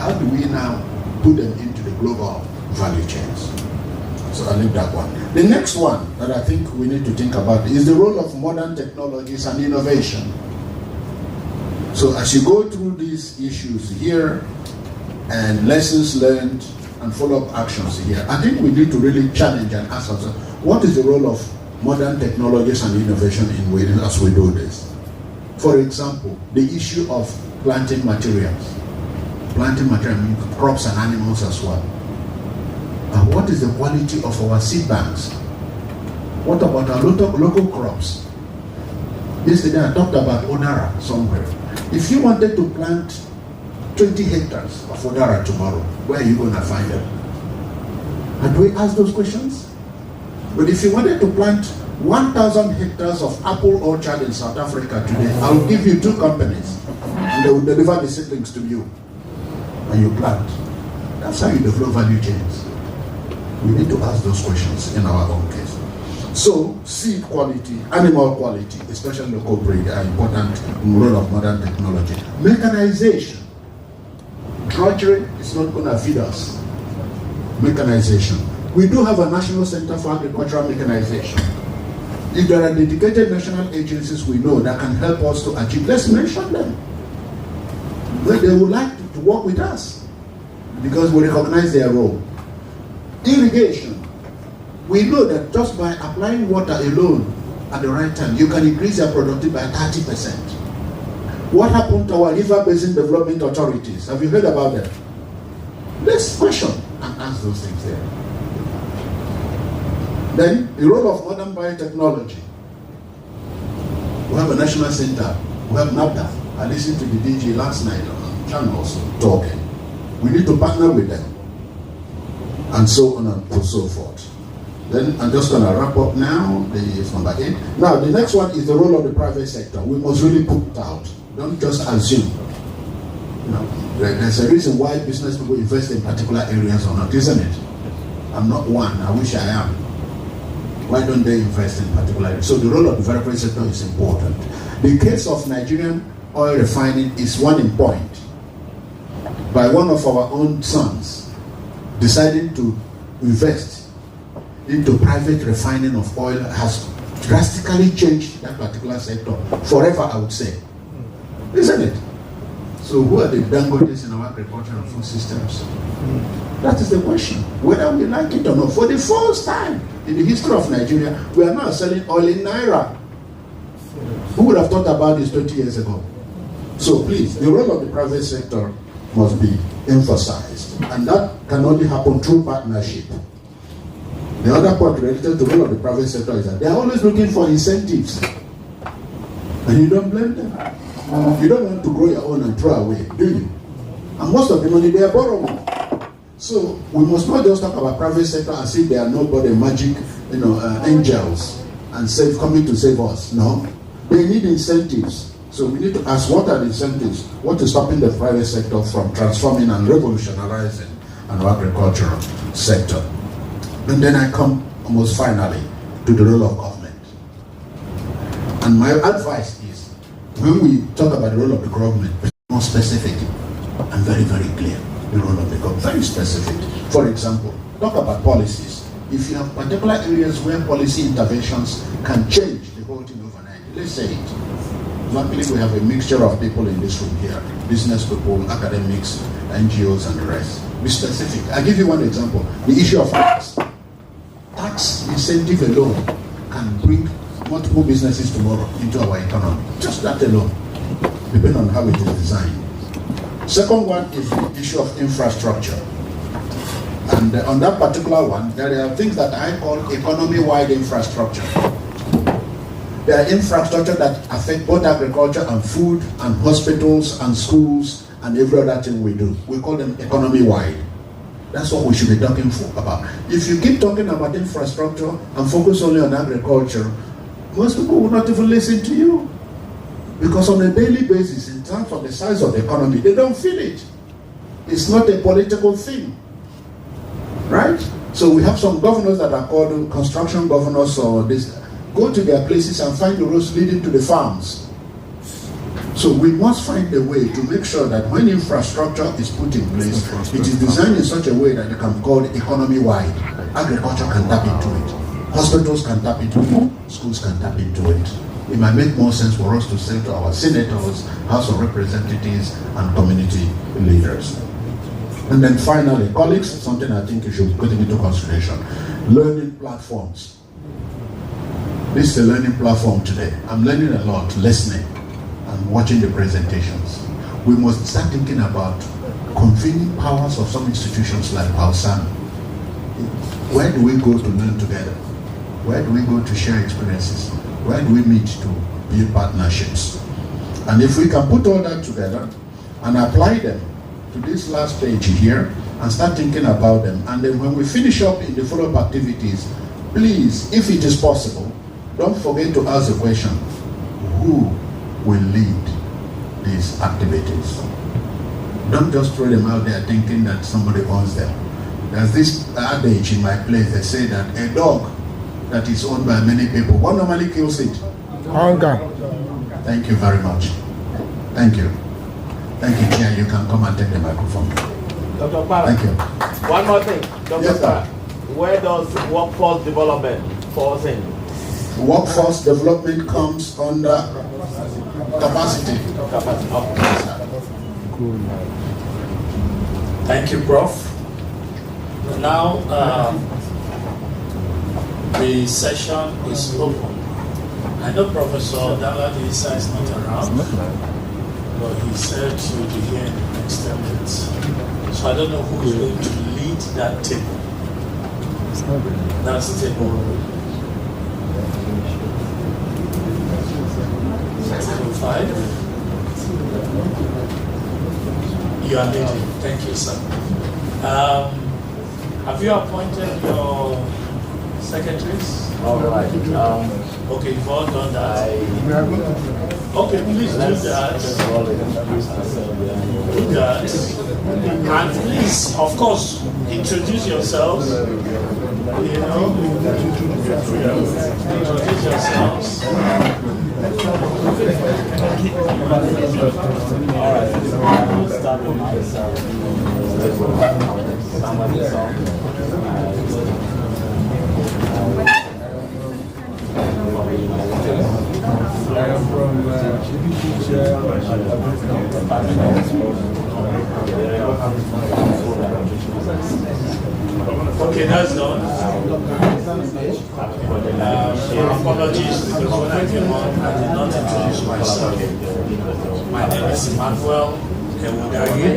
how do we now put them into the global value chains? So I'll leave that one. The next one that I think we need to think about is the role of modern technologies and innovation. So as you go through these issues here and lessons learned and follow-up actions here, I think we need to really challenge and ask ourselves, what is the role of modern technologies and innovation in Wales as we do this? For example, the issue of planting materials. Planting material means crops and animals as well. And what is the quality of our seed banks? What about our local crops? Yesterday I talked about Odara somewhere. If you wanted to plant 20 hectares of Odara tomorrow, where are you going to find them? And do we ask those questions? But if you wanted to plant 1,000 hectares of apple orchard in South Africa today, I'll give you 2 companies and they will deliver the seedlings to you and you plant. That's how you develop value chains. We need to ask those questions in our own case. So, seed quality, animal quality, especially local breed, are important in the role of modern technology. Mechanization. Drudgery is not going to feed us. Mechanization. We do have a National Center for Agricultural Mechanization. If there are dedicated national agencies we know that can help us to achieve, let's mention them. But they would like to work with us because we recognize their role. Irrigation. We know that just by applying water alone at the right time, you can increase your productivity by 30%. What happened to our river basin development authorities? Have you heard about them? Let's question and ask those things there. Then, the role of modern biotechnology. We have a national center. We have NAPDA. I listened to the DG last night on channel also talking. We need to partner with them. And so on and so forth. Then I'm just going to wrap up now. It's number 8. Now, the next one is the role of the private sector. We must really put it out. Don't just assume. You know, there's a reason why business people invest in particular areas or not, isn't it? I'm not one. I wish I am. Why don't they invest in particular areas? So the role of the private sector is important. The case of Nigerian oil refining is one in point. By one of our own sons deciding to invest into private refining of oil has drastically changed that particular sector forever, I would say. Isn't it? So who are the Dangotes in our agriculture and food systems? That is the question, whether we like it or not. For the first time in the history of Nigeria, we are now selling oil in Naira. Who would have thought about this 20 years ago? So please, the role of the private sector must be emphasized. And that can only happen through partnership. The other point related to the role of the private sector is that they are always looking for incentives. And you don't blame them. You don't want to grow your own and throw away, do you? And most of the money they are borrowing. So we must not just talk about private sector as if they are nobody magic, angels and coming to save us. No. They need incentives. So we need to ask, what are the incentives? What is stopping the private sector from transforming and revolutionizing an agricultural sector? And then I come almost finally to the role of government. And my advice is, when we talk about the role of the government, be more specific and very, very clear. The role of the government, very specific. For example, talk about policies. If you have particular areas where policy interventions can change the whole thing overnight, let's say it. Luckily, we have a mixture of people in this room here, business people, academics, NGOs, and the rest. Be specific. I'll give you one example. The issue of tax. Tax incentive alone can bring multiple businesses tomorrow into our economy. Just that alone, depending on how it is designed. Second one is the issue of infrastructure. And on that particular one, there are things that I call economy-wide infrastructure. There are infrastructure that affect both agriculture and food and hospitals and schools and every other thing we do. We call them economy-wide. That's what we should be talking about. If you keep talking about infrastructure and focus only on agriculture, most people will not even listen to you. Because on a daily basis, in terms of the size of the economy, they don't feel it. It's not a political thing. Right? So we have some governors that are called construction governors or this. Go to their places and find the roads leading to the farms. So we must find a way to make sure that when infrastructure is put in place, it is designed in such a way that it can be called economy-wide. Agriculture can tap into it. Hospitals can tap into it. Schools can tap into it. It might make more sense for us to say to our senators, House of Representatives, and community leaders. And then finally, colleagues, something I think you should put into consideration. Learning platforms. This is a learning platform today. I'm learning a lot, listening and watching the presentations. We must start thinking about convening powers of some institutions like Pausam. Where do we go to learn together? Where do we go to share experiences? Where do we meet to build partnerships? And if we can put all that together and apply them to this last page here and start thinking about them, and then when we finish up in the follow-up activities, please, if it is possible, don't forget to ask the question, who will lead these activities? Don't just throw them out there thinking that somebody owns them. There's this adage in my place, they say that a dog that is owned by many people, what normally kills it? Hunger. Thank you very much. Thank you. Thank you, Chair. You can come and take the microphone. Dr. Park, Thank you. one more thing. Dr. Yes, Park, where does workforce development falls in? Workforce development comes under capacity. Thank you, Prof. Now, the session is open. I know Professor Daladisa is not around, but he said he will be here in the next 10 minutes. So I don't know who's going to lead that table. That's table 5. You are leading. Thank you, sir. Have you appointed your secretaries? All right. Okay, you've all done that. Okay, please do that. Do that. And please, of course, introduce yourselves. You know, introduce yourselves. All right. We'll start with myself. Somebody else. I am from Okay, that's done. Apologies because when I came on, I did not introduce myself. My name is Emmanuel Ewudagi,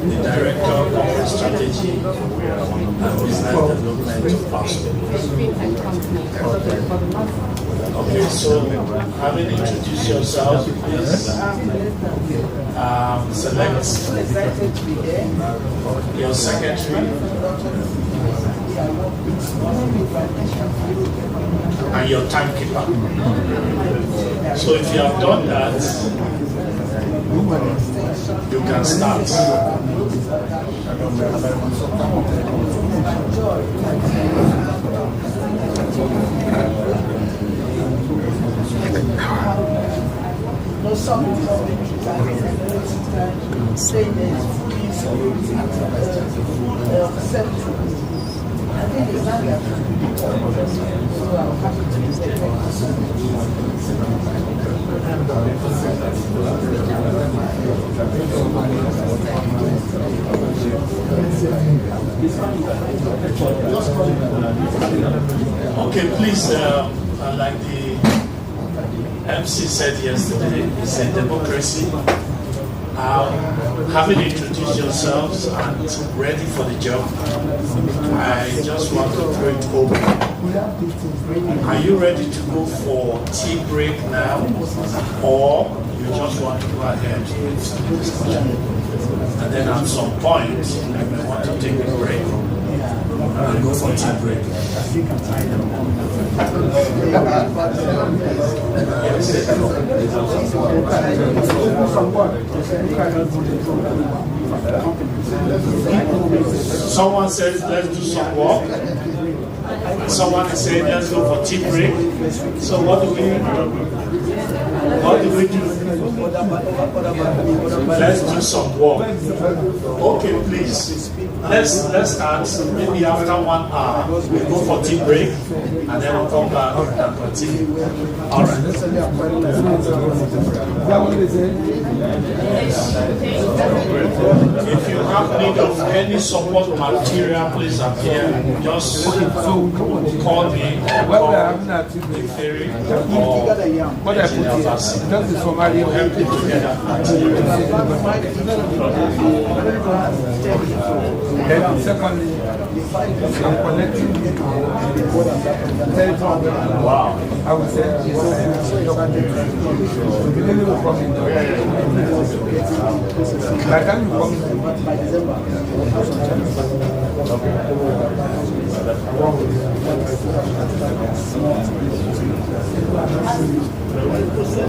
the Director of Corporate Strategy and Business Development of Passport. Okay, so having introduced yourself, please select your secretary and your timekeeper. So if you have done that, you can start. Okay, please, like the MC said yesterday, it's a democracy. Having introduced yourselves and ready for the job, I just want to throw it open. Are you ready to go for tea break now, or you just want to go ahead with some discussion? And then at some point, you may want to take a break and go for tea break. Someone says, let's do some work. Someone is saying, let's go for tea break. So what do we do? What do we do? Let's do some work. Okay, please. Let's start. Maybe after 1 hour, we'll go for tea break, and then we'll come back and continue. All right. If you have need of any support material, please appear. Just call me or Iferi or Engineer Bassi. We'll help you to get that material. Then secondly, I'm collecting Wow. I would say beginning will come in. By the time you come in,